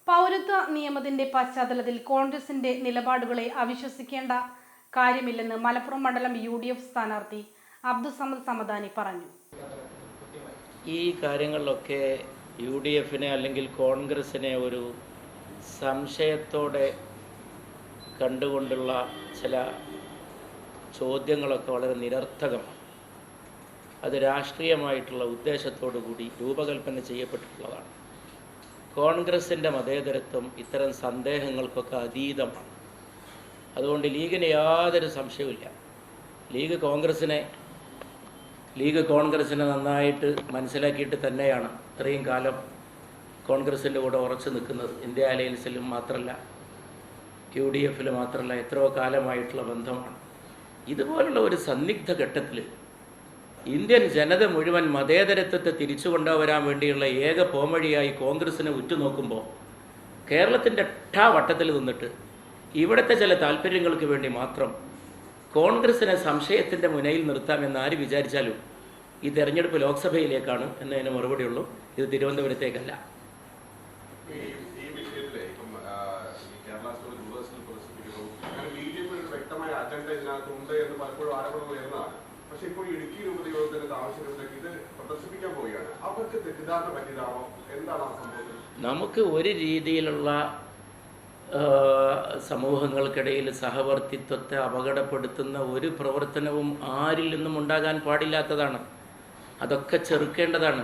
പൗരത്വ നിയമത്തിന്റെ പശ്ചാത്തലത്തിൽ കോൺഗ്രസിന്റെ നിലപാടുകളെ അവിശ്വസിക്കേണ്ട കാര്യമില്ലെന്ന് മലപ്പുറം മണ്ഡലം UDF സ്ഥാനാർത്ഥി അബ്ദുസമദ് സമദാനി പറഞ്ഞു. ഈ കാര്യങ്ങളിലൊക്കെ UDFനെ അല്ലെങ്കിൽ കോൺഗ്രസിനെ ഒരു സംശയത്തോടെ കണ്ടുകൊണ്ടുള്ള ചില ചോദ്യങ്ങളൊക്കെ വളരെ നിരർത്ഥകമാണ്. അത് രാഷ്ട്രീയമായിട്ടുള്ള ഉദ്ദേശത്തോടു കൂടി രൂപകൽപ്പന ചെയ്യപ്പെട്ടിട്ടുള്ളതാണ്. കോൺഗ്രസിൻ്റെ മതേതരത്വം ഇത്തരം സന്ദേഹങ്ങൾക്കൊക്കെ അതീതമാണ്. അതുകൊണ്ട് ലീഗിന് യാതൊരു സംശയവുമില്ല. ലീഗ് കോൺഗ്രസിനെ നന്നായിട്ട് മനസ്സിലാക്കിയിട്ട് തന്നെയാണ് ഇത്രയും കാലം കോൺഗ്രസിൻ്റെ കൂടെ ഉറച്ചു നിൽക്കുന്നത്. ഇന്ത്യ അലയൻസിലും മാത്രമല്ല, UDFിൽ മാത്രമല്ല, എത്രയോ കാലമായിട്ടുള്ള ബന്ധമാണ്. ഇതുപോലുള്ള ഒരു സന്നിഗ്ധ ഘട്ടത്തിൽ ഇന്ത്യൻ ജനത മുഴുവൻ മതേതരത്വത്തെ തിരിച്ചു കൊണ്ടുവരാൻ വേണ്ടിയുള്ള ഏക പോംവഴിയായി കോൺഗ്രസിനെ ഉറ്റുനോക്കുമ്പോൾ കേരളത്തിൻ്റെ വട്ടത്തിൽ നിന്നിട്ട് ഇവിടുത്തെ ചില താല്പര്യങ്ങൾക്ക് വേണ്ടി മാത്രം കോൺഗ്രസിനെ സംശയത്തിൻ്റെ മുനയിൽ നിർത്താമെന്ന് ആര് വിചാരിച്ചാലും ഈ തെരഞ്ഞെടുപ്പ് ലോക്സഭയിലേക്കാണ് എന്നതിന് മറുപടിയുള്ളൂ. ഇത് തിരുവനന്തപുരത്തേക്കല്ല. നമുക്ക് ഒരു രീതിയിലുള്ള സമൂഹങ്ങൾക്കിടയിൽ സഹവർത്തിത്വത്തെ അപകടപ്പെടുത്തുന്ന ഒരു പ്രവർത്തനവും ആരിൽ നിന്നും ഉണ്ടാകാൻ പാടില്ലാത്തതാണ്. അതൊക്കെ ചെറുക്കേണ്ടതാണ്.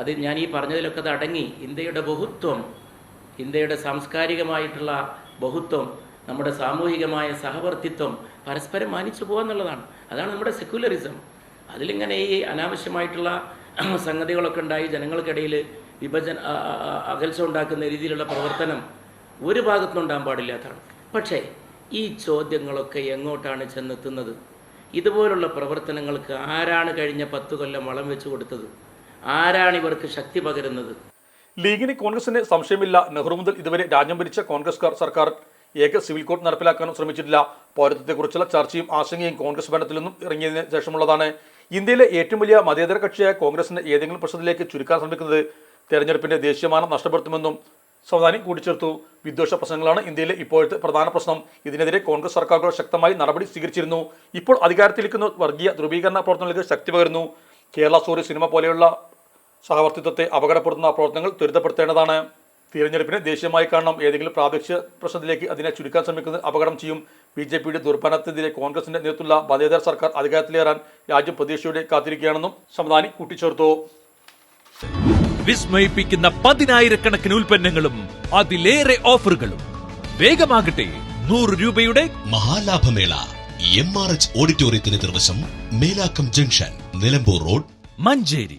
അത് ഞാൻ ഈ പറഞ്ഞതിലൊക്കെ അത് അടങ്ങി. ഇന്ത്യയുടെ ബഹുത്വം, ഇന്ത്യയുടെ സാംസ്കാരികമായിട്ടുള്ള ബഹുത്വം, നമ്മുടെ സാമൂഹികമായ സഹവർത്തിത്വം പരസ്പരം മാനിച്ചു പോകുന്നുള്ളതാണ്. അതാണ് നമ്മുടെ സെക്യുലറിസം. അതിലിങ്ങനെ ഈ അനാവശ്യമായിട്ടുള്ള സംഗതികളൊക്കെ ഉണ്ടായി ജനങ്ങൾക്കിടയിൽ അകൽച്ച ഉണ്ടാക്കുന്ന രീതിയിലുള്ള പ്രവർത്തനം ഒരു ഭാഗത്തുനിന്നും ഉണ്ടാകാൻ പാടില്ലാത്തതാണ്. പക്ഷേ ഈ ചോദ്യങ്ങളൊക്കെ എങ്ങോട്ടാണ് ചെന്നെത്തുന്നത്? ഇതുപോലുള്ള പ്രവർത്തനങ്ങൾക്ക് ആരാണ് കഴിഞ്ഞ 10 കൊല്ലം വളം വെച്ച് കൊടുത്തത്? ആരാണ് ഇവർക്ക് ശക്തി പകരുന്നത്? ലീഗിന് കോൺഗ്രസിന് സംശയമില്ല. നെഹ്റു മുതൽ ഇതുവരെ രാജ്യം ഭരിച്ച കോൺഗ്രസ് സർക്കാർ ഏക സിവിൽ കോഡ് നടപ്പിലാക്കാനും ശ്രമിച്ചിട്ടില്ല. പൗരത്വത്തെക്കുറിച്ചുള്ള ചർച്ചയും ആശങ്കയും കോൺഗ്രസ് ഭരണത്തിൽ നിന്നും ഇറങ്ങിയതിന് ശേഷമുള്ളതാണ്. ഇന്ത്യയിലെ ഏറ്റവും വലിയ മതേതര കക്ഷിയായ കോൺഗ്രസിനെ ഏതെങ്കിലും പ്രശ്നത്തിലേക്ക് ചുരുക്കാൻ ശ്രമിക്കുന്നത് തെരഞ്ഞെടുപ്പിന്റെ ദേശീയമാനം നഷ്ടപ്പെടുത്തുമെന്നും സമദാനി കൂട്ടിച്ചേർത്തു. വിദ്വേഷ പ്രശ്നങ്ങളാണ് ഇന്ത്യയിലെ ഇപ്പോഴത്തെ പ്രധാന പ്രശ്നം. ഇതിനെതിരെ കോൺഗ്രസ് സർക്കാരുകൾ ശക്തമായി നടപടി സ്വീകരിച്ചിരുന്നു. ഇപ്പോൾ അധികാരത്തിലിരിക്കുന്ന വർഗീയ ധ്രുവീകരണ പ്രവർത്തനങ്ങൾക്ക് ശക്തി പകരുന്നു. കേരള സ്റ്റോറി സിനിമ പോലെയുള്ള സഹവർത്തിത്വത്തെ അപകടപ്പെടുത്തുന്ന പ്രവർത്തനങ്ങൾ ത്വരിതപ്പെടുത്തേണ്ടതാണ്. തിരഞ്ഞെടുപ്പിനെ ദേശീയമായി കാണണം. ഏതെങ്കിലും പ്രാദേശിക പ്രശ്നത്തിലേക്ക് അതിനെ ചുരുക്കാൻ ശ്രമിക്കുന്നത് അപകടം ചെയ്യും. BJPയുടെ ദുർഭരണത്തിനെതിരെ കോൺഗ്രസിന്റെ നേതൃത്വത്തിലുള്ള മതേതര സർക്കാർ അധികാരത്തിലേറാൻ രാജ്യം പ്രതീക്ഷയോടെ കാത്തിരിക്കുകയാണെന്നും സമദാനി കൂട്ടിച്ചേർത്തു. വിസ്മയിപ്പിക്കുന്ന 10,000-കണക്കിന് ഉൽപ്പന്നങ്ങളും അതിലേറെ ഓഫറുകളും. വേഗമാകട്ടെ, 100 രൂപയുടെ മഹാലാഭമേള MRH ഓഡിറ്റോറിയത്തിന് നിർവശം, മേലാക്കം ജംഗ്ഷൻ, നിലമ്പൂർ റോഡ്, മഞ്ചേരി.